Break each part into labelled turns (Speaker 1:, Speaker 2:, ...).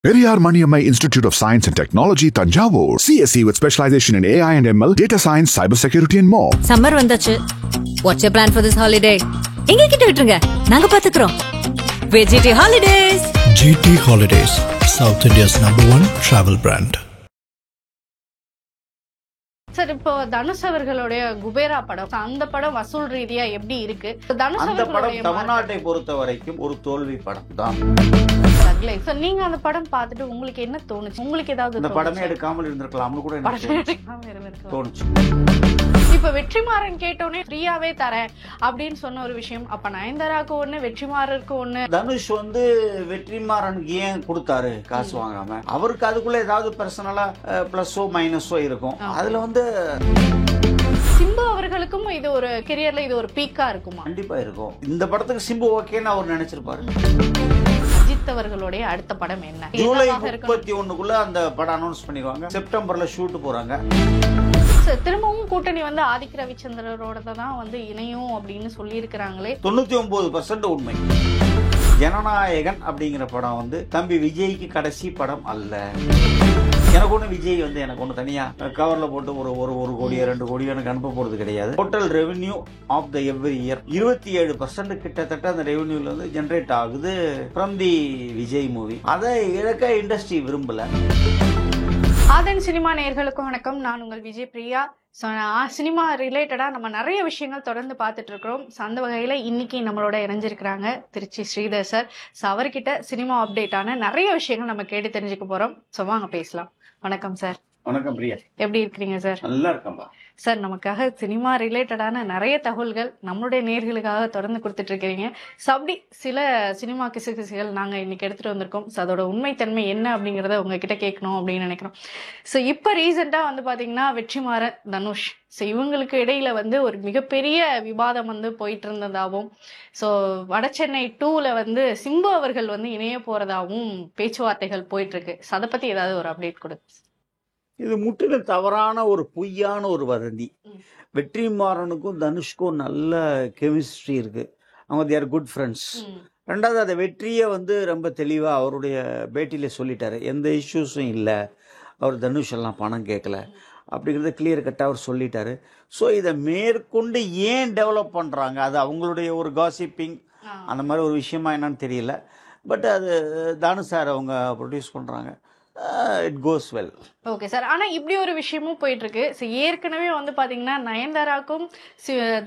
Speaker 1: Periyar Maniammai Institute of Science and Technology, Tanjavur. CSE with specialization in AI and ML, data science, cybersecurity and more.
Speaker 2: Summer வந்தாச்சு. What's your plan for this holiday? எங்க கிட்ட விட்டுருங்க. நாங்க பாத்துக்கிறோம். VGT Holidays.
Speaker 3: GT Holidays, South India's #1 travel brand.
Speaker 4: Sir, இப்போ தனுஷ் அவர்களுடைய குபேரா படம், அந்த படம் வசூல் ரீதியா எப்படி இருக்கு? தனுஷ்
Speaker 5: அந்த படம் தமிழ்நாட்டை பொறுத்த வரைக்கும் ஒரு தோல்வி படம் தான்.
Speaker 4: நீங்க அந்த படம் பார்த்துட்டு உங்களுக்கு என்ன தோணுச்சு? உங்களுக்கு ஏதாவது
Speaker 5: இந்த படமே எடுக்காமல் இருந்திருக்கலாம்னு கூட எனக்கு தோணுச்சு.
Speaker 4: இப்ப வெற்றிமாறன் கேட்டோன்னே ஃப்ரீயாவே தரேன் அப்படின்னு சொன்ன ஒரு விஷயம், அப்ப நயன்தாராக்கு ஒண்ணு, வெற்றிமாறனுக்கு ஒண்ணு.
Speaker 5: தனுஷ் வெற்றிமாறனுக்கு ஏன் கொடுத்தாரு காசு வாங்காம? அவருக்கு அதுக்குள்ள ஏதாவது பர்சனலா பிளஸோ மைனஸோ இருக்கும். அதுல
Speaker 4: சிம்பு அவர்களுக்கும் இது ஒரு கெரியர்ல இது ஒரு பீக்கா இருக்குமா?
Speaker 5: கண்டிப்பா இருக்கும். இந்த படத்துக்கு சிம்பு ஓகேன்னு அவர் நினைச்சிருப்பாரு.
Speaker 4: அஜித் அவர்களுடைய அடுத்த படம் என்ன?
Speaker 5: ஜூலை 31க்குள்ள அந்த படம் அனௌன்ஸ் பண்ணிடுவாங்க. செப்டம்பர்ல ஷூட் போறாங்க.
Speaker 4: திரும்பவும் கூட்டணி ஆதிக் ரவிச்சந்திரரோட தான் இணையும் அப்படின்னு சொல்லி இருக்கிறாங்களே.
Speaker 5: 99% உண்மை. ஜனநாயகன் அப்படிங்கிற படம் தம்பி விஜய்க்கு கடைசி படம் அல்ல. எனக்கு ஒண்ணு விஜய் எனக்கு ஒண்ணு தனியா கவர்ல போட்டு ஒரு கோடியோ 2 கோடியோ எனக்கு அனுப்ப போறது கிடையாது. Total revenue of the every year 27% கிட்டத்தட்ட அந்த ரெவென்யூல ஜெனரேட் ஆகுது ஃப்ரம் தி விஜய் மூவி. அதை இழக்க இண்டஸ்ட்ரி விரும்பல.
Speaker 4: ஆதன் சினிமா நேயர்களுக்கும் வணக்கம். நான் உங்கள் விஜய் பிரியா. சினிமா ரிலேட்டடா நம்ம நிறைய விஷயங்கள் தொடர்ந்து பார்த்துட்டு இருக்கிறோம். அந்த வகையில இன்னைக்கு நம்மளோட இணைஞ்சிருக்கிறாங்க திருச்சி ஸ்ரீதர் சார். அவர்கிட்ட சினிமா அப்டேட்டான நிறைய விஷயங்கள் நம்ம கேட்டு தெரிஞ்சுக்க போறோம். வாங்க பேசலாம். வணக்கம் சார்.
Speaker 5: வணக்கம் பிரியா.
Speaker 4: எப்படி இருக்கிறீங்க சார்?
Speaker 5: நல்லா இருக்கேன்பா
Speaker 4: சார். நமக்காக சினிமா ரிலேட்டடான நிறைய தகவல்கள் நம்மளுடைய நேர்களுக்காக தொடர்ந்து கொடுத்துட்டு இருக்கிறீங்க. அப்படி சில சினிமா கிசுகிசுகள் நாங்க இன்னைக்கு எடுத்துட்டு வந்திருக்கோம். அதோட உண்மைத்தன்மை என்ன அப்படிங்கறத உங்ககிட்ட கேட்கணும் அப்படின்னு நினைக்கிறோம். இப்ப ரீசெண்டா பாத்தீங்கன்னா வெற்றிமாறன், தனுஷ் இவங்களுக்கு இடையில ஒரு மிகப்பெரிய விவாதம் போயிட்டு இருந்ததாகவும், வடசென்னை 2ல சிம்பு அவர்கள் இணைய போறதாகவும் பேச்சுவார்த்தைகள் போயிட்டு இருக்கு. அதை பத்தி ஏதாவது ஒரு அப்டேட் கொடுங்க.
Speaker 5: இது முற்றிலும் தவறான ஒரு பொய்யான ஒரு வதந்தி. வெற்றிமாறனுக்கும் தனுஷ்க்கும் நல்ல கெமிஸ்ட்ரி இருக்கு. அவங்க தேர் குட் ஃப்ரெண்ட்ஸ். ரெண்டாவது அதை வெற்றியை ரொம்ப தெளிவாக அவருடைய பேட்டியில சொல்லிட்டாரு. எந்த இஷ்யூஸும் இல்லை, அவர் தனுஷ் எல்லாம் பணம் கேட்கல அப்படிங்கிறத கிளியர் கட்டாக அவர் சொல்லிட்டாரு. ஸோ இதை மேற்கொண்டு ஏன் டெவலப் பண்ணுறாங்க, அது அவங்களுடைய ஒரு காசிப்பிங் அந்த மாதிரி ஒரு விஷயமா என்னன்னு தெரியல. பட் அது தானு சார் அவங்க ப்ரொடியூஸ் பண்ணுறாங்க. It goes well.
Speaker 4: Okay sir. ஆனா இப்படி ஒரு விஷயமும் போயிட்டு இருக்கு. ஏற்கனவே பாத்தீங்கன்னா நயன்தாராக்கும்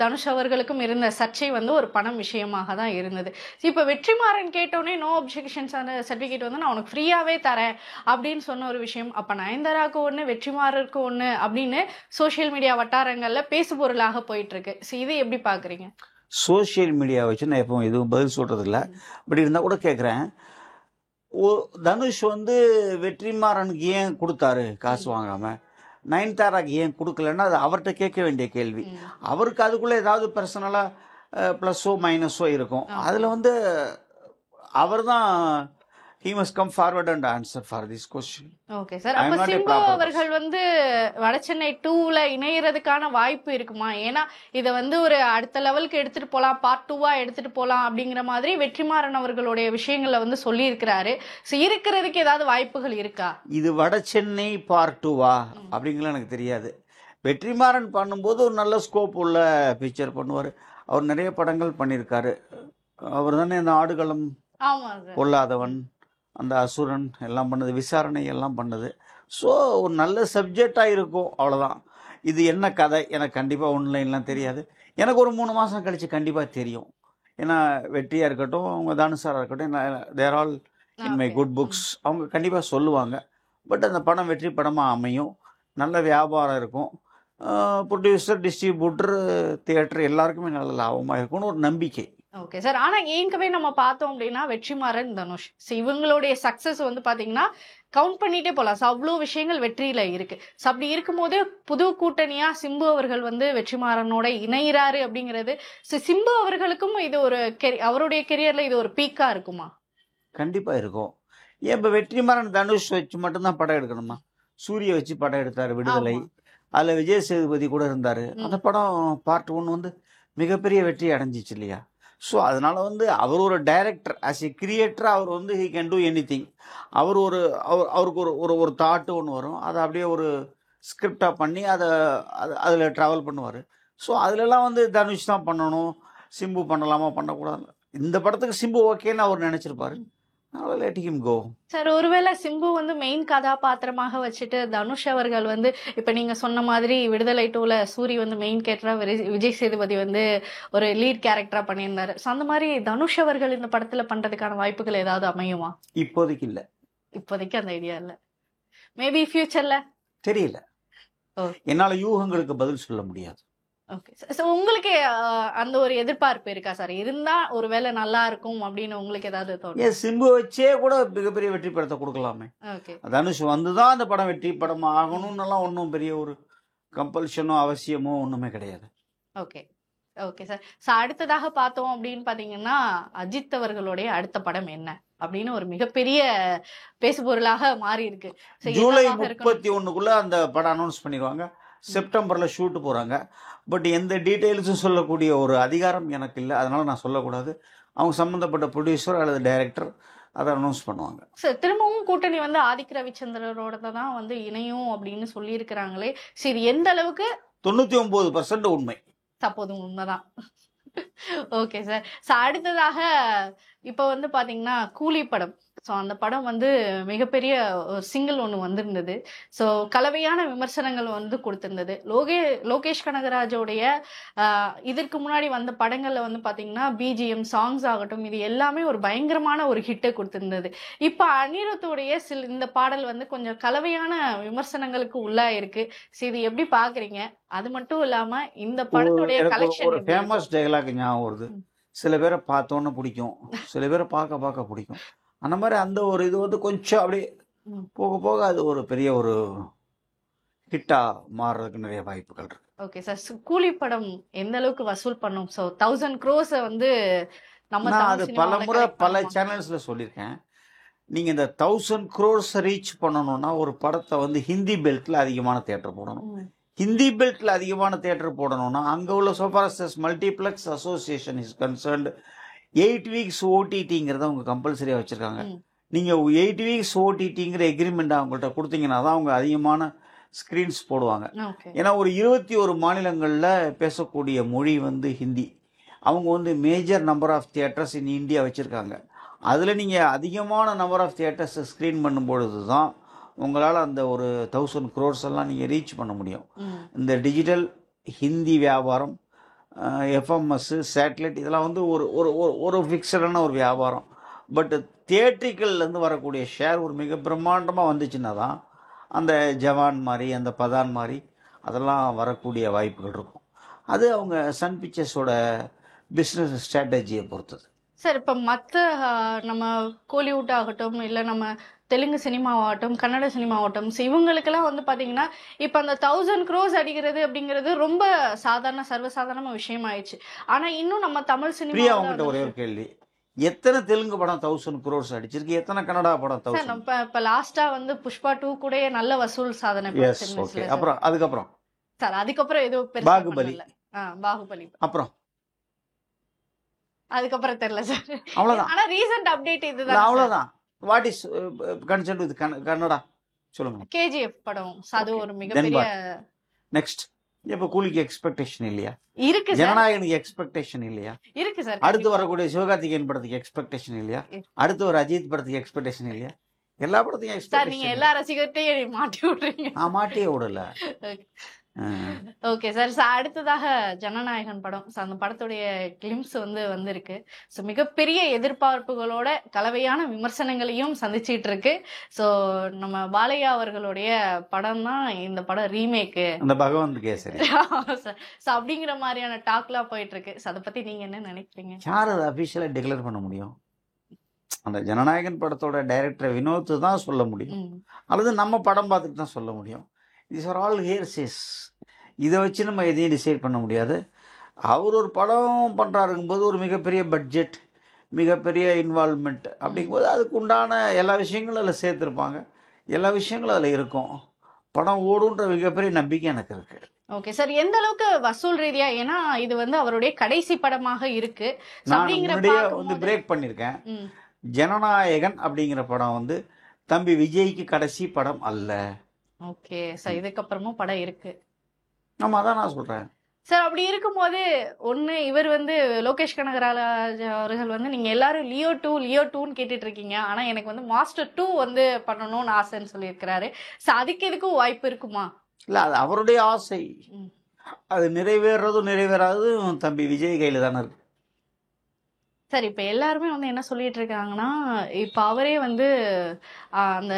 Speaker 4: தனுஷ் அவர்களுக்கும் இருந்த சர்ச்சை ஒரு பணம் விஷயமாக தான் இருந்தது. இப்ப வெற்றிமாறன் கேட்டோன்னே நோ அப்ஜெக்ஷன்ஸ் சர்டிபிகேட் நான் உனக்கு ஃப்ரீயாவே தரேன் அப்படின்னு சொன்ன ஒரு விஷயம், அப்ப நயன்தாராக்கு ஒண்ணு வெற்றிமாறனுக்கு ஒண்ணு அப்படின்னு சோசியல் மீடியா வட்டாரங்கள்ல பேசுபொருளாக போயிட்டு இருக்கு. இதை எப்படி பாக்குறீங்க?
Speaker 5: சோசியல் மீடியா வச்சு நான் எப்பவும் எதுவும் பதில் சொல்றது இல்லை. பட் இருந்தா கூட கேட்குறேன், தனுஷ் வெற்றிமாறனுக்கு ஏன் கொடுத்தாரு காசு வாங்காம? நயன்தாராக்கு ஏன் கொடுக்கலன்னா அது அவர்கிட்ட கேட்க வேண்டிய கேள்வி. அவருக்கு அதுக்குள்ள ஏதாவது பர்சனலா பிளஸோ மைனஸோ இருக்கும். அதுல அவர் தான் he must come forward and answer for this question.
Speaker 4: Okay sir. அப்ப சிம்பு அவர்கள் வடசென்னை 2ல இணையறதுக்கான வாய்ப்பு இருக்குமா? ஏன்னா இத ஒரு அடுத்த லெவலுக்கு எடுத்துட்டு போலாம், பார்ட் 2வா எடுத்துட்டு போலாம் அப்படிங்கிற மாதிரி வெற்றிமாறன் அவர்களுடைய விஷயங்கள்ல சொல்லி இருக்கிறாரு. இருக்கிறதுக்கு ஏதாவது வாய்ப்புகள் இருக்கா?
Speaker 5: இது வடசென்னை பார்ட் 2வா அப்படிங்கிற எனக்கு தெரியாது. வெற்றிமாறன் பண்ணும்போது ஒரு நல்ல ஸ்கோப் உள்ள பிக்சர் பண்ணுவார். அவர் நிறைய படங்கள் பண்ணியிருக்காரு. அவர் தானே இந்த ஆடுகளம், பொல்லாதவன், அந்த அசுரன் எல்லாம் பண்ணது, விசாரணை எல்லாம் பண்ணது. ஸோ ஒரு நல்ல சப்ஜெக்டாக இருக்கும், அவ்வளோதான். இது என்ன கதை எனக்கு கண்டிப்பாக ஆன்லைன்லாம் தெரியாது. எனக்கு ஒரு 3 மாதம் கழித்து கண்டிப்பாக தெரியும். ஏன்னா வெற்றியாக இருக்கட்டும், அவங்க தானுசாராக இருக்கட்டும், they're all in my good books. அவங்க கண்டிப்பாக சொல்லுவாங்க. பட் அந்த படம் வெற்றி படமாக அமையும், நல்ல வியாபாரம் இருக்கும், ப்ரொடியூசர், டிஸ்ட்ரிபியூட்டர், தியேட்டர் எல்லாருக்குமே நல்ல லாபமாக இருக்கும்னு ஒரு நம்பிக்கை.
Speaker 4: Okay sir. ஆனா ஏற்கனவே நம்ம பார்த்தோம் அப்படின்னா வெற்றிமாறன், தனுஷ் இவங்களுடைய சக்சஸ் பாத்தீங்கன்னா கவுண்ட் பண்ணிட்டே போலாம். அவ்வளோ விஷயங்கள் வெற்றியில இருக்கு. அப்படி இருக்கும்போது புது கூட்டணியா சிம்பு அவர்கள் வெற்றிமாறனோட இணைகிறாரு அப்படிங்கிறது சிம்பு அவர்களுக்கும் இது ஒரு அவருடைய கெரியர்ல இது ஒரு பீக்கா இருக்குமா?
Speaker 5: கண்டிப்பா இருக்கும். ஏன் இப்ப வெற்றிமாறன் தனுஷ் வச்சு மட்டும்தான் படம் எடுக்கணுமா? சூரிய வச்சு படம் எடுத்தாரு விடுதலை. அதுல விஜய் சேதுபதி கூட இருந்தாரு. அந்த படம் பார்ட் 1 மிகப்பெரிய வெற்றி அடைஞ்சிச்சு இல்லையா? ஸோ அதனால் வந்து அவர் ஒரு டைரக்டர், ஆஸ் எ கிரியேட்டராக அவர் வந்து he can do any thing. அவருக்கு ஒரு தாட்டு ஒன்று வரும், அதை அப்படியே ஒரு ஸ்கிரிப்டாக பண்ணி அதில் ட்ராவல் பண்ணுவார். ஸோ அதிலெல்லாம் வந்து தனுஷ் தான் பண்ணணும், சிம்பு பண்ணலாமா பண்ணக்கூடாது. இந்த படத்துக்கு சிம்பு ஓகேன்னு அவர் நினச்சிருப்பாரு. Let him go.
Speaker 4: சார், ஒருவேளை சிம்பு வந்து மெயின் கதாபாத்திரமாக வச்சுட்டு தனுஷ் அவர்கள் வந்து இப்ப நீங்க சொன்ன மாதிரி விடுதலை 2ல சூரி வந்து மெயின் கேரக்டரா, விஜய் சேதுபதி வந்து ஒரு லீட் கேரக்டரா பண்ணியிருந்தாரு. ஸோ அந்த மாதிரி தனுஷ் அவர்கள் இந்த படத்துல பண்றதுக்கான வாய்ப்புகள் ஏதாவது அமையுமா?
Speaker 5: இப்போதைக்கு இல்லை.
Speaker 4: இப்போதைக்கு அந்த ஐடியா இல்ல. மேபி ஃபியூச்சர்ல
Speaker 5: தெரியல. என்னால் யூகங்களுக்கு பதில் சொல்ல முடியாது.
Speaker 4: Okay sir. ஸோ உங்களுக்கு அந்த ஒரு எதிர்பார்ப்பு இருக்கா சார்? இருந்தா ஒருவேளை நல்லா இருக்கும் அப்படின்னு உங்களுக்கு ஏதாவது தோணும்?
Speaker 5: ஏன் சிம்பு வச்சே கூட மிகப்பெரிய வெற்றி படத்தை கொடுக்கலாமே.
Speaker 4: ஓகே.
Speaker 5: தனுஷ் வந்து தான் அந்த படம் வெற்றி படம் ஆகணும்னுலாம் ஒன்றும் பெரிய ஒரு கம்பல்ஷனோ அவசியமோ ஒன்றுமே கிடையாது.
Speaker 4: Okay okay sir. ஸோ அடுத்ததாக பார்த்தோம் அப்படின்னு பார்த்தீங்கன்னா, அஜித் அவர்களுடைய அடுத்த படம் என்ன அப்படின்னு ஒரு மிகப்பெரிய பேசுபொருளாக மாறி இருக்கு. So,
Speaker 5: ஜூலை
Speaker 4: என்னவாக இருக்கணும்?
Speaker 5: 31க்குள்ள அந்த படம் அனௌன்ஸ் பண்ணிடுவாங்க. செப்டம்பரில் ஷூட்டு போகிறாங்க. பட் எந்த டீட்டெயில்ஸும் சொல்லக்கூடிய ஒரு அதிகாரம் எனக்கு இல்லை, அதனால நான் சொல்லக்கூடாது. அவங்க சம்மந்தப்பட்ட ப்ரொடியூசர் அல்லது டைரக்டர் அதை அனௌன்ஸ் பண்ணுவாங்க.
Speaker 4: சார், திரும்பவும் கூட்டணி வந்து ஆதிக் ரவிச்சந்திரரோட தான் வந்து இணையும் அப்படின்னு சொல்லியிருக்கிறாங்களே. சரி, எந்த அளவுக்கு
Speaker 5: 99% உண்மை.
Speaker 4: தப்போதும் உண்மைதான். Okay sir. ஸோ அடுத்ததாக இப்போ வந்து பார்த்தீங்கன்னா கூலி படம். ஸோ அந்த படம் வந்து மிகப்பெரிய ஒரு சிங்கிள் ஒன்று வந்திருந்தது. ஸோ கலவையான விமர்சனங்கள் வந்து கொடுத்திருந்தது. லோகேஷ் கனகராஜோடைய இதற்கு முன்னாடி வந்த படங்களில் வந்து பார்த்தீங்கன்னா பிஜிஎம் சாங்ஸ் ஆகட்டும், இது எல்லாமே ஒரு பயங்கரமான ஒரு ஹிட்டை கொடுத்திருந்தது. இப்போ அனிருத்தோடைய இந்த பாடல் வந்து கொஞ்சம் கலவையான விமர்சனங்களுக்கு உள்ளா இருக்கு. சரி, இது எப்படி பாக்குறீங்க? அது மட்டும் இல்லாம இந்த படத்துடைய
Speaker 5: ஒரு
Speaker 4: கலெக்ஷன்
Speaker 5: ஃபேமஸ் டைலாக் ஞாபகம் வருது. சில பேரை பார்த்தோன்னு பிடிக்கும், சில பேரை பார்க்க பிடிக்கும். அந்த மாதிரி அந்த ஒரு இது வந்து கொஞ்சம் அப்படியே போக போக அது ஒரு பெரிய ஒரு ஹிட்டா மாறுறதுக்கு நிறைய வாய்ப்புகள் இருக்கு.
Speaker 4: Okay sir. கூலி படம் எந்த அளவுக்கு வசூல் பண்ணும்? ஸோ 1000 crores வந்து நம்ம
Speaker 5: நான்
Speaker 4: தமிழ்
Speaker 5: அது
Speaker 4: சினிமாவுல
Speaker 5: பல முறை
Speaker 4: collect
Speaker 5: பல
Speaker 4: பண்ணுமா?
Speaker 5: சேனல்ஸ்ல சொல்லியிருக்கேன். நீங்க இந்த 1000 crores ரீச் பண்ணணும்னா ஒரு படத்தை வந்து ஹிந்தி பெல்ட்ல அதிகமான தியேட்டர் போடணும்.
Speaker 4: ம்.
Speaker 5: ஹிந்தி பெல்ட்ல அதிகமான தியேட்டர் போடணும்னா அங்க உள்ள சோபாரஸ்டர்ஸ் multiplex association is concerned 8 weeks ஓடிடிங்கிறத அவங்க கம்பல்சரியாக வச்சுருக்காங்க.
Speaker 4: ம்.
Speaker 5: நீங்கள் 8 weeks ஓடிடிங்கிற எக்ரிமெண்ட் அவங்கள்ட்ட கொடுத்தீங்கன்னா தான் அவங்க அதிகமான ஸ்க்ரீன்ஸ் போடுவாங்க.
Speaker 4: ஓகே.
Speaker 5: ஏன்னா ஒரு 21 மாநிலங்களில் பேசக்கூடிய மொழி வந்து ஹிந்தி. அவங்க வந்து major number of theatres in India வச்சுருக்காங்க. அதில் நீங்கள் அதிகமான நம்பர் ஆஃப் தியேட்டர்ஸ் ஸ்க்ரீன் பண்ணும்பொழுது தான் உங்களால் அந்த ஒரு 1000 crores எல்லாம் நீங்கள் ரீச் பண்ண முடியும்.
Speaker 4: ம்.
Speaker 5: இந்த டிஜிட்டல் ஹிந்தி வியாபாரம், எஃப்எம்எஸ், சேட்டலைட் இதெல்லாம் வந்து ஒரு ஒரு ஒரு ஃபிக்ஸடான ஒரு வியாபாரம். பட் தியேட்ரிக்கல்லேருந்து வரக்கூடிய ஷேர் ஒரு மிக பிரம்மாண்டமாக வந்துச்சுன்னா தான் அந்த ஜவான் மாதிரி அந்த பதான் மாதிரி அதெல்லாம் வரக்கூடிய வாய்ப்புகள் இருக்கும். அது அவங்க சன் பிக்சர்ஸோட பிஸ்னஸ் ஸ்ட்ராட்டஜியை பொறுத்தது.
Speaker 4: சார், இப்போ மற்ற நம்ம கோலிவுட் ஆகட்டும், இல்லை நம்ம தெலுங்கு சினிமாவாகட்டும், கன்னட சினிமாவாகட்டும், ஸோ இவங்களுக்கெல்லாம் வந்து பார்த்தீங்கன்னா இப்போ அந்த 1000 crores அடிக்கிறது அப்படிங்கிறது ரொம்ப சர்வசாதாரண விஷயம் ஆயிடுச்சு. ஆனால் இன்னும் நம்ம தமிழ்
Speaker 5: பிரியா
Speaker 4: சினிமா
Speaker 5: அவங்ககிட்ட ஒரே ஒரு கேள்வி, எத்தனை தெலுங்கு படம் 1000 crores அடிச்சிருக்கு, எத்தனை கன்னடா படம்
Speaker 4: சார்
Speaker 5: 1000?
Speaker 4: நம்ம இப்போ லாஸ்டா வந்து புஷ்பா 2 கூட நல்ல வசூல் சாதனை
Speaker 5: எஸ்,
Speaker 4: படைச்சிருந்துச்சுல
Speaker 5: ஓகே.
Speaker 4: சார்.
Speaker 5: அப்புறம் அதுக்கப்புறம்
Speaker 4: சார் அதுக்கப்புறம் எதுவும் பெருசா
Speaker 5: பாகுபலி.
Speaker 4: பண்ணல. பாகுபலி
Speaker 5: அப்புறம்
Speaker 4: அதுக்கப்புறம் தெரியல சார்.
Speaker 5: அவ்வளோதான்.
Speaker 4: ஆனா ரீசன்ட் அப்டேட் இதுதான்.
Speaker 5: அவ்வளோதான். What is concern with Kannada சொல்லுங்க.
Speaker 4: கேஜிஎஃப் படம். So அது ஒரு
Speaker 5: Then
Speaker 4: மிகப்பெரிய
Speaker 5: what? நெக்ஸ்ட் இப்போ கூலிக்கு எக்ஸ்பெக்டேஷன் இல்லையா?
Speaker 4: இருக்கு சார்.
Speaker 5: ஜனநாயகனுக்கு எக்ஸ்பெக்டேஷன் இல்லையா?
Speaker 4: இருக்கு சார்.
Speaker 5: அடுத்து வரக்கூடிய சிவகார்த்திகேயன் படத்துக்கு எக்ஸ்பெக்டேஷன் இல்லையா? அடுத்து ஒரு அஜித் படத்துக்கு எக்ஸ்பெக்டேஷன் இல்லையா? எல்லா படத்துக்கும்
Speaker 4: சார் நீங்க
Speaker 5: எக்ஸ்பெக்டேஷன்.
Speaker 4: எல்லா ரசிகர்ட்டையும் மாட்டி விடுறீங்க.
Speaker 5: நான் மாட்டியே விடல.
Speaker 4: Okay sir. அடுத்ததாக ஜனநாயகன் படம். So அந்த படத்துடைய கிளிம்ஸ் வந்திருக்கு. ஸோ மிகப்பெரிய எதிர்பார்ப்புகளோட கலவையான விமர்சனங்களையும் சந்திச்சிட்டு இருக்கு. ஸோ நம்ம பாலையா அவர்களுடைய படம் தான் இந்த படம் ரீமேக்கு.
Speaker 5: அந்த பகவந்த் கேசரி
Speaker 4: ஸோ அப்படிங்கிற மாதிரியான டாக்லாம் போயிட்டு இருக்கு. ஸோ அதை பத்தி நீங்க என்ன நினைக்கிறீங்க?
Speaker 5: யார் அதை அஃபிஷியலாக டிக்ளேர் பண்ண முடியும்? அந்த ஜனநாயகன் படத்தோட டைரக்டர் வினோத் தான் சொல்ல முடியும்,
Speaker 4: ம்.
Speaker 5: அல்லது நம்ம படம் பார்த்துட்டு தான் சொல்ல முடியும். These are all hearsays. இதை வச்சு நம்ம எதையும் டிசைட் பண்ண முடியாது. அவர் ஒரு படம் பண்ணுறாருங்கும்போது ஒரு மிகப்பெரிய பட்ஜெட், மிகப்பெரிய இன்வால்மெண்ட் அப்படிங்கும்போது அதுக்கு உண்டான எல்லா விஷயங்களும் அதில் சேர்த்துருப்பாங்க, எல்லா விஷயங்களும் அதில் இருக்கும். படம் ஓடுன்ற மிகப்பெரிய நம்பிக்கை எனக்கு இருக்கு.
Speaker 4: ஓகே சார், எந்த அளவுக்கு வசூல் ரீதியா, ஏன்னா இது வந்து அவருடைய கடைசி படமாக இருக்கு. So,
Speaker 5: நான்
Speaker 4: அப்படிங்கிற
Speaker 5: முன்னாடியே
Speaker 4: பார்க்கும்போது-
Speaker 5: பிரேக் பண்ணியிருக்கேன்.
Speaker 4: ம்.
Speaker 5: ஜனநாயகன் அப்படிங்கிற படம் தம்பி விஜய்க்கு கடைசி படம் அல்ல.
Speaker 4: ஓகே சார், இதுக்கப்புறமும் படம் இருக்கு
Speaker 5: நம்ம அதான் நான் சொல்றேன்.
Speaker 4: சார். அப்படி இருக்கும்போது ஒண்ணு இவர் வந்து லோகேஷ் கனகராஜ் அவர்கள் நீங்க எல்லாரும் லியோ 2ன்னு கேட்டுட்டு இருக்கீங்க, ஆனா எனக்கு மாஸ்டர் 2 பண்ணணும்னு ஆசைன்னு சொல்லியிருக்கிறாரு. சோ அதுக்கு எதுக்கும் வாய்ப்பு இருக்குமா?
Speaker 5: இல்ல, அது அவருடைய ஆசை.
Speaker 4: ம்.
Speaker 5: அது நிறைவேறதும் நிறைவேறாததும் தம்பி விஜய் கையில தானே இருக்கு.
Speaker 4: சார், இப்ப எல்லாருமே என்ன சொல்லிட்டு இருக்காங்கன்னா, இப்ப அவரே அந்த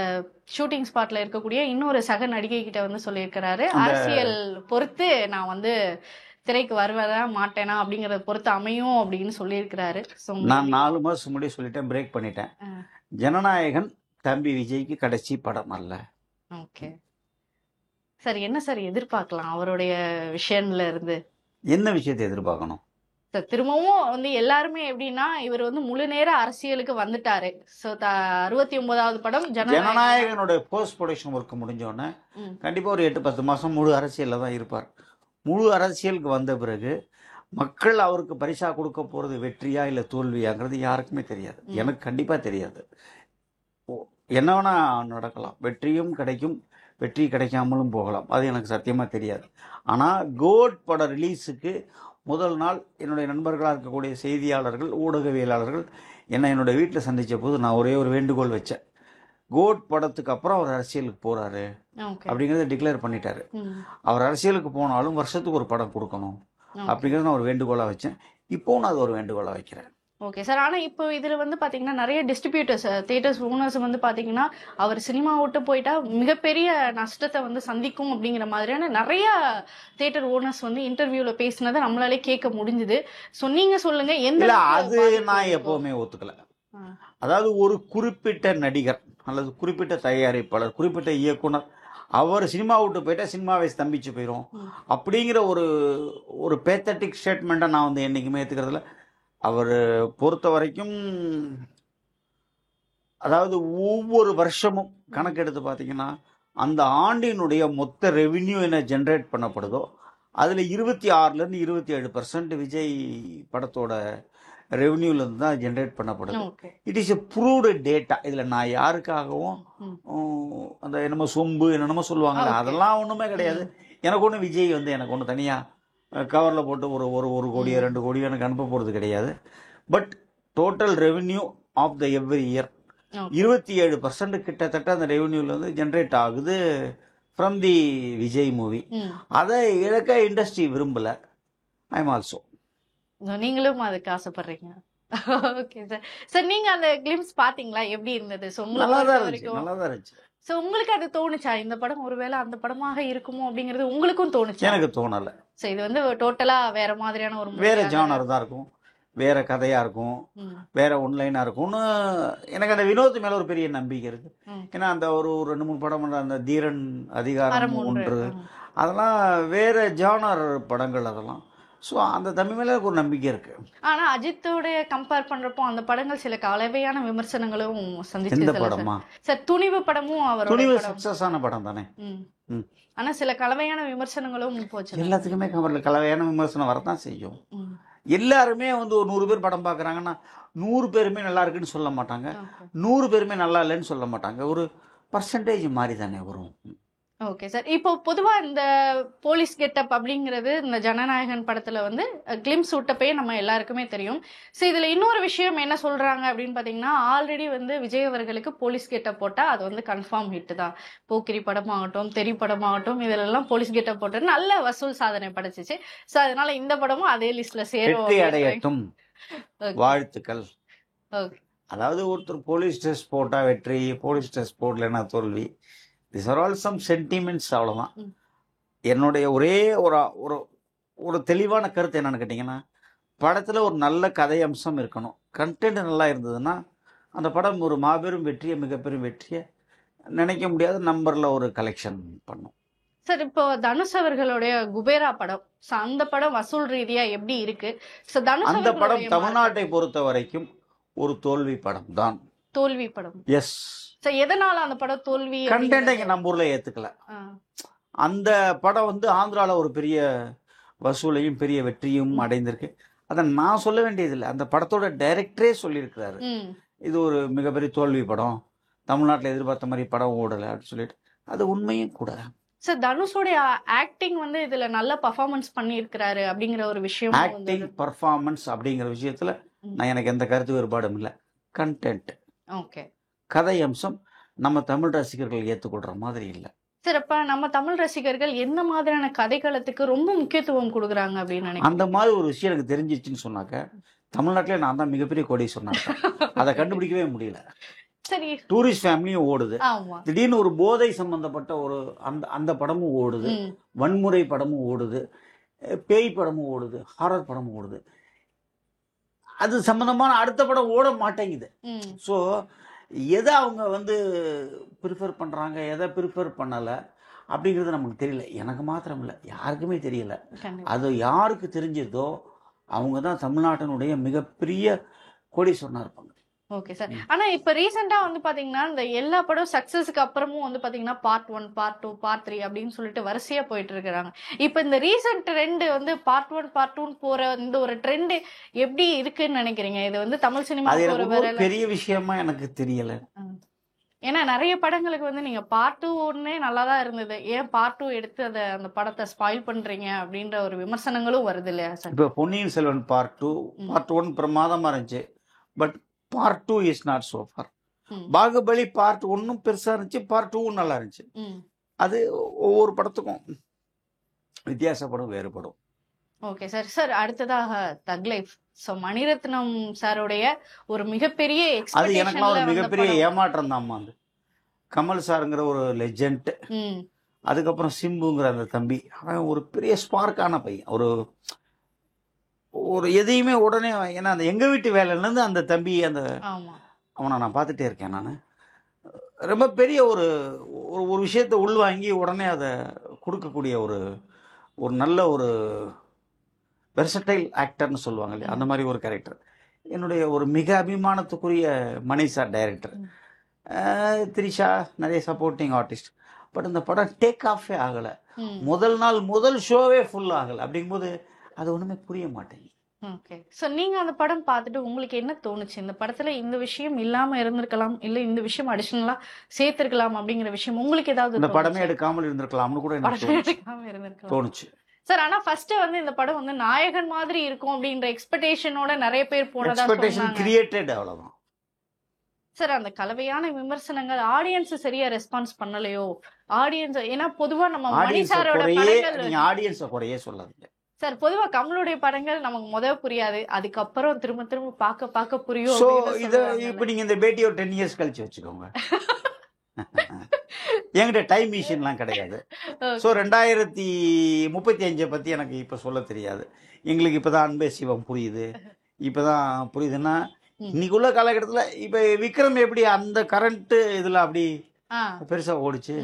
Speaker 4: ஷூட்டிங் ஸ்பாட்ல இருக்கக்கூடிய இன்னொரு சக நடிகை கிட்ட சொல்லியிருக்கிறாரு, அரசியல் பொறுத்து நான் திரைக்கு வருவதா மாட்டேனா அப்படிங்கறத பொறுத்து அமையும் அப்படின்னு சொல்லியிருக்கிறாரு.
Speaker 5: நான் 4 மாசம் முன்னாடி சொல்லிட்டேன், பிரேக் பண்ணிட்டேன். ஜனநாயகன் தம்பி விஜய்க்கு கடைசி படம் அல்ல.
Speaker 4: ஓகே சார், என்ன சார் எதிர்பார்க்கலாம் அவருடைய விஷயம்ல இருந்து?
Speaker 5: என்ன விஷயத்தை எதிர்பார்க்கணும்?
Speaker 4: சார், திரும்பவும் எல்லாருமே எப்படின்னா, இவர் முழு நேர அரசியலுக்கு வந்துட்டாரு. சோ 69வது படம்
Speaker 5: ஜனநாயகனுடைய போஸ்ட் ப்ரொடக்ஷன் ஒர்க் முடிஞ்ச உடனே
Speaker 4: ம்.
Speaker 5: கண்டிப்பா ஒரு 8-10 மாசம் முழு அரசியல்ல தான் இருப்பார். முழு அரசியலுக்கு வந்த பிறகு மக்கள் அவருக்கு பரிசா கொடுக்க போறது வெற்றியா இல்ல தோல்வியாங்கிறது யாருக்குமே தெரியாது. எனக்கு கண்டிப்பா தெரியாது. என்ன வேணா நடக்கலாம். வெற்றியும் கிடைக்கும், வெற்றி கிடைக்காமலும் போகலாம். அது எனக்கு சத்தியமா தெரியாது. ஆனா கோட் பட ரிலீஸுக்கு முதல் நாள் என்னுடைய நண்பர்களாக இருக்கக்கூடிய செய்தியாளர்கள், ஊடகவியலாளர்கள் என்னுடைய வீட்டில் சந்திச்ச போது நான் ஒரே ஒரு வேண்டுகோள் வச்சேன். கோட் படத்துக்கு அப்புறம் அவர் அரசியலுக்கு போறாரு அப்படிங்கறத டிக்ளேர் பண்ணிட்டாரு. அவர் அரசியலுக்கு போனாலும் வருஷத்துக்கு ஒரு படம் கொடுக்கணும் அப்படிங்கறத நான் ஒரு வேண்டுகோளா வச்சேன். இப்போவும் நான் அது ஒரு வேண்டுகோளா வைக்கிறேன்.
Speaker 4: ஓகே சார், ஆனா இப்போ இதுல பாத்தீங்கன்னா நிறைய டிஸ்ட்ரிபியூட்டர்ஸ், தியேட்டர்ஸ் ஓனர்ஸ் பாத்தீங்கன்னா அவர் சினிமா விட்டு போயிட்டா மிகப்பெரிய நஷ்டத்தை சந்திக்கும் அப்படிங்கிற மாதிரியான நிறைய தியேட்டர் ஓனர்ஸ் இன்டர்வியூல பேசினதை நம்மளாலே கேட்க முடிஞ்சுது. சோ நீங்க சொல்லுங்க, எந்த
Speaker 5: அது நான் எப்பவுமே ஒத்துக்கல. அதாவது ஒரு குறிப்பிட்ட நடிகர் அல்லது குறிப்பிட்ட தயாரிப்பாளர், குறிப்பிட்ட இயக்குனர் அவர் சினிமா விட்டு போயிட்டா சினிமாவை ஸ்தம்பிச்சு போயிடும் அப்படிங்கிற ஒரு பேத்தட்டிக் ஸ்டேட்மெண்ட்டை நான் என்னைக்குமே ஏத்துக்கிறதுல. அவர் பொறுத்த வரைக்கும் அதாவது ஒவ்வொரு வருஷமும் கணக்கெடுத்து பார்த்தீங்கன்னா அந்த ஆண்டினுடைய மொத்த ரெவின்யூ என்ன ஜென்ரேட் பண்ணப்படுதோ அதில் 26% 27% விஜய் படத்தோட ரெவன்யூலேருந்து தான் ஜென்ரேட் பண்ணப்படுது. It is a proved data. இதில் நான் யாருக்காகவும் அந்த என்னமோ சொம்பு என்னென்னமோ சொல்லுவாங்கல்ல, அதெல்லாம் ஒன்றுமே கிடையாது. எனக்கு ஒன்று விஜய் எனக்கு ஒன்று தனியாக கவரில் போட்டு ஒரு கோடியோ 2 கோடியோ எனக்கு அனுப்ப போகிறது கிடையாது. But total revenue of the every year 27% கிட்டத்தட்ட அந்த ரெவன்யூல ஜென்ரேட் ஆகுது ஃப்ரம் தி விஜய் மூவி. அதை இழக்க இண்டஸ்ட்ரி விரும்பல. I am also.
Speaker 4: நீங்களும் அதுக்கு ஆசைப்படுறீங்க. Okay sir. சார், நீங்க அந்த கிளிம்ஸ் பாத்தீங்களா? எப்படி இருந்தது?
Speaker 5: நல்லா தான் இருந்துச்சு.
Speaker 4: சோ உங்களுக்கு அது தோணுச்சா இந்த படம் ஒருவேளை அந்த படமாக இருக்குமோ அப்படிங்கிறது உங்களுக்கும் தோணுச்சா?
Speaker 5: எனக்கு தோணல.
Speaker 4: சோ இது டோட்டலா வேற மாதிரியான ஒரு
Speaker 5: வேற ஜானர் தான் இருக்கும், வேற கதையா இருக்கும், வேற ஒன்லைனா இருக்கும்னு எனக்கு அந்த வினோத் மேல ஒரு பெரிய நம்பிக்கை இருக்கு. ஏன்னா அந்த ஒரு 2-3 படம் அந்த தீரன், அதிகாரம் 1 அதெல்லாம் வேற ஜானர் படங்கள் அதெல்லாம். ஸோ அந்த தம்பி மேல ஒரு நம்பிக்கை இருக்கு.
Speaker 4: ஆனா அஜித்தோட கம்பேர் பண்றப்போ அந்த படங்கள் சில கலவையான விமர்சனங்களும் சந்திச்சு.
Speaker 5: எந்த படமா
Speaker 4: சார்? துணிவு படமும்
Speaker 5: துணிவு சக்சஸ் ஆன படம் தானே.
Speaker 4: ஆனா சில கலவையான விமர்சனங்களும் போச்சு.
Speaker 5: எல்லாத்துக்குமே கலவையான விமர்சனம் வரதான் செய்யும். எல்லாருமே ஒரு 100 பேர் படம் பாக்குறாங்கன்னா 100 பேருமே நல்லா இருக்குன்னு சொல்ல மாட்டாங்க, 100 பேருமே நல்லா இல்லைன்னு சொல்ல மாட்டாங்க. ஒரு பர்சன்டேஜ் மாதிரி தானே வரும்.
Speaker 4: Okay sir. இப்போ பொதுவா இந்த போலீஸ் கெட்டப் அப்படிங்கிறது இந்த ஜனநாயகன் படத்துல கிளிம்ஸ் விட்டப்பே நம்ம எல்லாருக்குமே தெரியும். ஸோ இதுல இன்னொரு விஷயம் என்ன சொல்றாங்க அப்படின்னு பாத்தீங்கன்னா, ஆல்ரெடி விஜய் அவர்களுக்கு போலீஸ் கெட்டப் போட்டா அது கன்ஃபார்ம் ஹிட் தான். போக்கிரி படமாகட்டும், தெரி படமாகட்டும், இதுல எல்லாம் போலீஸ் கெட்டப் போட்டு நல்ல வசூல் சாதனை படைச்சிச்சு. ஸோ அதனால இந்த படமும் அதே லிஸ்ட்ல சேரும்.
Speaker 5: வாழ்த்துக்கள். அதாவது ஒருத்தர் போலீஸ் ட்ரெஸ் போட்டா வெற்றி, போலீஸ் ட்ரெஸ் போடலன்னா தோல்வி. These are all some sentiments. அவ்வளோதான். என்னுடைய ஒரே ஒரு தெளிவான கருத்து என்னன்னு கேட்டிங்கன்னா, படத்தில் ஒரு நல்ல கதை அம்சம் இருக்கணும். கண்டென்ட் நல்லா இருந்ததுன்னா அந்த படம் ஒரு மாபெரும் வெற்றியை, மிகப்பெரும் வெற்றியை நினைக்க முடியாத நம்பரில் ஒரு கலெக்ஷன் பண்ணும்.
Speaker 4: சார், இப்போ தனுஷ் அவர்களுடைய குபேரா படம், அந்த படம் வசூல் ரீதியா எப்படி இருக்கு?
Speaker 5: அந்த படம் தமிழ்நாட்டை பொறுத்த வரைக்கும் ஒரு தோல்வி படம் தான்.
Speaker 4: தோல்வி படம்.
Speaker 5: எஸ்.
Speaker 4: சோ எதனால அந்த படம் தோல்வி?
Speaker 5: கண்டென்ட் இங்க நம்ம ஊர்ல ஏத்துக்கல. அந்த படம் வந்து ஆந்திரால ஒரு பெரிய வசூலையும் பெரிய வெற்றியும் அடைந்திருக்கு. அதை நான் சொல்ல வேண்டியதில்லை, அந்த படத்தோட டைரக்டரே சொல்லியிருக்கிறாரு, இது ஒரு மிகப்பெரிய தோல்வி படம், தமிழ்நாட்டில் எதிர்பார்த்த மாதிரி படம் ஓடலை அப்படின்னு சொல்லிட்டு. அது உண்மையும் கூட.
Speaker 4: சார் தனுஷோடைய ஆக்டிங் வந்து இதுல நல்ல பர்ஃபார்மன்ஸ் பண்ணியிருக்கிறாரு அப்படிங்கிற ஒரு விஷயம்.
Speaker 5: ஆக்டிங் பர்ஃபார்மன்ஸ் அப்படிங்கிற விஷயத்துல நான் எனக்கு எந்த கருத்து வேறுபாடும் இல்லை. கண்டென்ட்,
Speaker 4: ஓகே,
Speaker 5: கதை அம்சம் நம்ம தமிழ் ரசிகர்கள் ஏற்றுக்கொள்ற மாதிரி இல்லை.
Speaker 4: சார் அப்ப நம்ம தமிழ் ரசிகர்கள் எந்த மாதிரியான கதைக்களத்துக்கு ரொம்ப முக்கியத்துவம் கொடுக்குறாங்க அப்படின்னு நினைக்கிறேன்?
Speaker 5: அந்த மாதிரி ஒரு விஷயம் எனக்கு தெரிஞ்சிச்சுன்னு சொன்னாக்க தமிழ்நாட்டிலே நான் தான் மிகப்பெரிய கோடீஸ்வரன் சொன்னாங்க. அதை கண்டுபிடிக்கவே முடியல.
Speaker 4: சரி,
Speaker 5: டூரிஸ்ட் ஃபேமிலியும் ஓடுது, திடீர்னு ஒரு போதை சம்பந்தப்பட்ட ஒரு அந்த படமும் ஓடுது, வன்முறை படமும் ஓடுது, பேய் படமும் ஓடுது, ஹாரர் படமும் ஓடுது. அது சம்பந்தமான அடுத்த படம் ஓட மாட்டேங்குது. ஸோ எதை அவங்க வந்து ப்ரிஃபர் பண்ணுறாங்க, எதை ப்ரிஃபர் பண்ணலை அப்படிங்கிறது நமக்கு தெரியல. எனக்கு மாத்திரம் இல்லை, யாருக்குமே தெரியல. அது யாருக்கு தெரிஞ்சதோ அவங்க தான் தமிழ்நாட்டினுடைய மிகப்பெரிய கோடீஸ்வரனா இருப்பாங்க.
Speaker 4: Okay sir. ஆனா இப்ப ரீசெண்டா வந்து பாத்தீங்கன்னா இந்த எல்லா படம் சக்சஸ்க்கு அப்புறமும் வந்து பாத்தீங்கன்னா பார்ட் 1, பார்ட் 2, பார்ட் 3 அப்படின்னு சொல்லிட்டு வரிசையா போயிட்டு இருக்கிறாங்க. இப்ப இந்த ரீசெண்ட் ட்ரெண்ட் வந்து பார்ட் 1, பார்ட் 2 போற இந்த ஒரு ட்ரெண்ட் எப்படி இருக்குன்னு நினைக்கிறீங்க? இது வந்து தமிழ் சினிமா
Speaker 5: ஒரு பெரிய விஷயமா எனக்கு தெரியல.
Speaker 4: ஏன்னா நிறைய படங்களுக்கு வந்து நீங்க பார்ட் 2 நல்லா தான் இருந்தது, ஏன் பார்ட் 2 எடுத்து அந்த படத்தை ஸ்பாயில் பண்றீங்க அப்படின்ற ஒரு விமர்சனங்களும் வருது இல்லையா சார்?
Speaker 5: இப்ப பொன்னியின் செல்வன் பார்ட் 2, பார்ட் 1 பிரமாதமா இருந்துச்சு, but part 2 is not so for. Baahubali part 1 பெருசா இருந்துச்சு, பார்ட் 2 நல்லா இருந்துச்சு. அது ஒவ்வொரு படத்துக்கும் வித்தியாசப்படும், வேறுபடும்.
Speaker 4: Okay sir. சார் அடுத்ததாக தக் லைஃப். ஸோ மணிரத்னம் சாருடைய ஒரு மிகப்பெரிய
Speaker 5: அது எனக்குலாம் ஒரு மிகப்பெரிய ஏமாற்றம் தான். அந்த கமல் சாருங்கிற ஒரு லெஜெண்ட், அதுக்கப்புறம் சிம்புங்கிற அந்த தம்பி, அவன் ஒரு பெரிய ஸ்பார்க்கான பையன், ஒரு எதையுமே உடனே, ஏன்னா அந்த எங்க வீட்டு வேலையிலேருந்து அந்த தம்பி, அந்த அவனை நான் பார்த்துட்டே இருக்கேன். நான் ரொம்ப பெரிய ஒரு விஷயத்தை உள்வாங்கி உடனே அதை கொடுக்கக்கூடிய ஒரு நல்ல ஒரு வெர்சடைல் ஆக்டர்னு சொல்லுவாங்க இல்லையா, அந்த மாதிரி ஒரு கேரக்டர். என்னுடைய ஒரு மிக அபிமானத்துக்குரிய மணிஷா டைரக்டர், திரிஷா நிறைய சப்போர்ட்டிங் ஆர்டிஸ்ட். பட் இந்த படம் டேக் ஆஃபே ஆகலை. முதல் ஷோவே ஃபுல் ஆகலை. அப்படிங்கும்போது அது ஒண்ணுமே புரிய மாட்டேங்குது.
Speaker 4: ஓகே. சோ நீங்க அந்த படம் பார்த்துட்டு உங்களுக்கு என்ன தோணுச்சு? இந்த படத்துல இந்த விஷயம் இல்லாம இருந்திருக்கலாம், இல்ல இந்த விஷயம் அடிஷனலா சேர்த்திருக்கலாம் அப்படிங்கிற விஷயம் உங்களுக்கு ஏதாவது?
Speaker 5: இந்த படமே எடுக்காமல் இருந்திருக்கலாம்னு கூட எனக்கு தோணுச்சு
Speaker 4: சார். ஆனா ஃபர்ஸ்ட் வந்து இந்த படம் வந்து நாயகன் மாதிரி இருக்கும் அப்படின்ற எக்ஸ்பெக்டேஷனோட நிறைய பேர் போனதா
Speaker 5: கிரியேட்டட், அவ்வளவுதான்
Speaker 4: சார். அந்த கலவையான விமர்சனங்கள் ஆடியன்ஸ் சரியா ரெஸ்பான்ஸ் பண்ணலையோ? ஆடியன்ஸ், ஏன்னா பொதுவா நம்ம மணி சாரோட படங்கள்,
Speaker 5: நீங்க ஆடியன்ஸ குறையே சொல்லாதீங்க
Speaker 4: சார். பொதுவா கமலுடைய படங்கள் நமக்கு முதல்ல புரியாது, அதுக்கப்புறம் திரும்ப திரும்ப பார்க்க புரியும்.
Speaker 5: இப்ப நீங்க இந்த பேட்டி ஒரு 10 இயர்ஸ் கழிச்சு வச்சுக்கோங்க. என்கிட்ட டைம் மிஷின்லாம் கிடையாது. ஸோ 2035 பத்தி எனக்கு இப்ப சொல்ல தெரியாது. எங்களுக்கு இப்பதான் அன்பே சிவம் புரியுது, இப்பதான் புரியுதுன்னா இன்னைக்குள்ள காலகட்டத்துல இப்ப விக்ரம் எப்படி அந்த கரண்ட் இதுல அப்படி பெருசா ஓடிச்சு.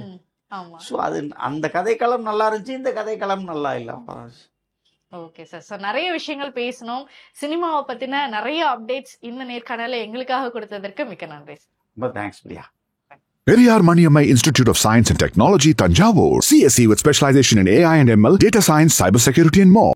Speaker 5: ஸோ அது அந்த கதைக்களம் நல்லா இருந்துச்சு, இந்த கதைக்களம் நல்லா இல்லை.
Speaker 4: Okay sir. ஸோ நிறைய விஷயங்கள் பேசணும், சினிமாவை பத்தின நிறைய அப்டேட்ஸ் இந்த நேர்காணல எங்களுக்காக கொடுத்ததற்கு மிக்க நன்றி.
Speaker 5: ரொம்ப thanks Priya.
Speaker 1: Periyar Maniammai Institute of Science and Technology, Tanjavur. CSE with specialization in AI and ML, data science, cybersecurity and more.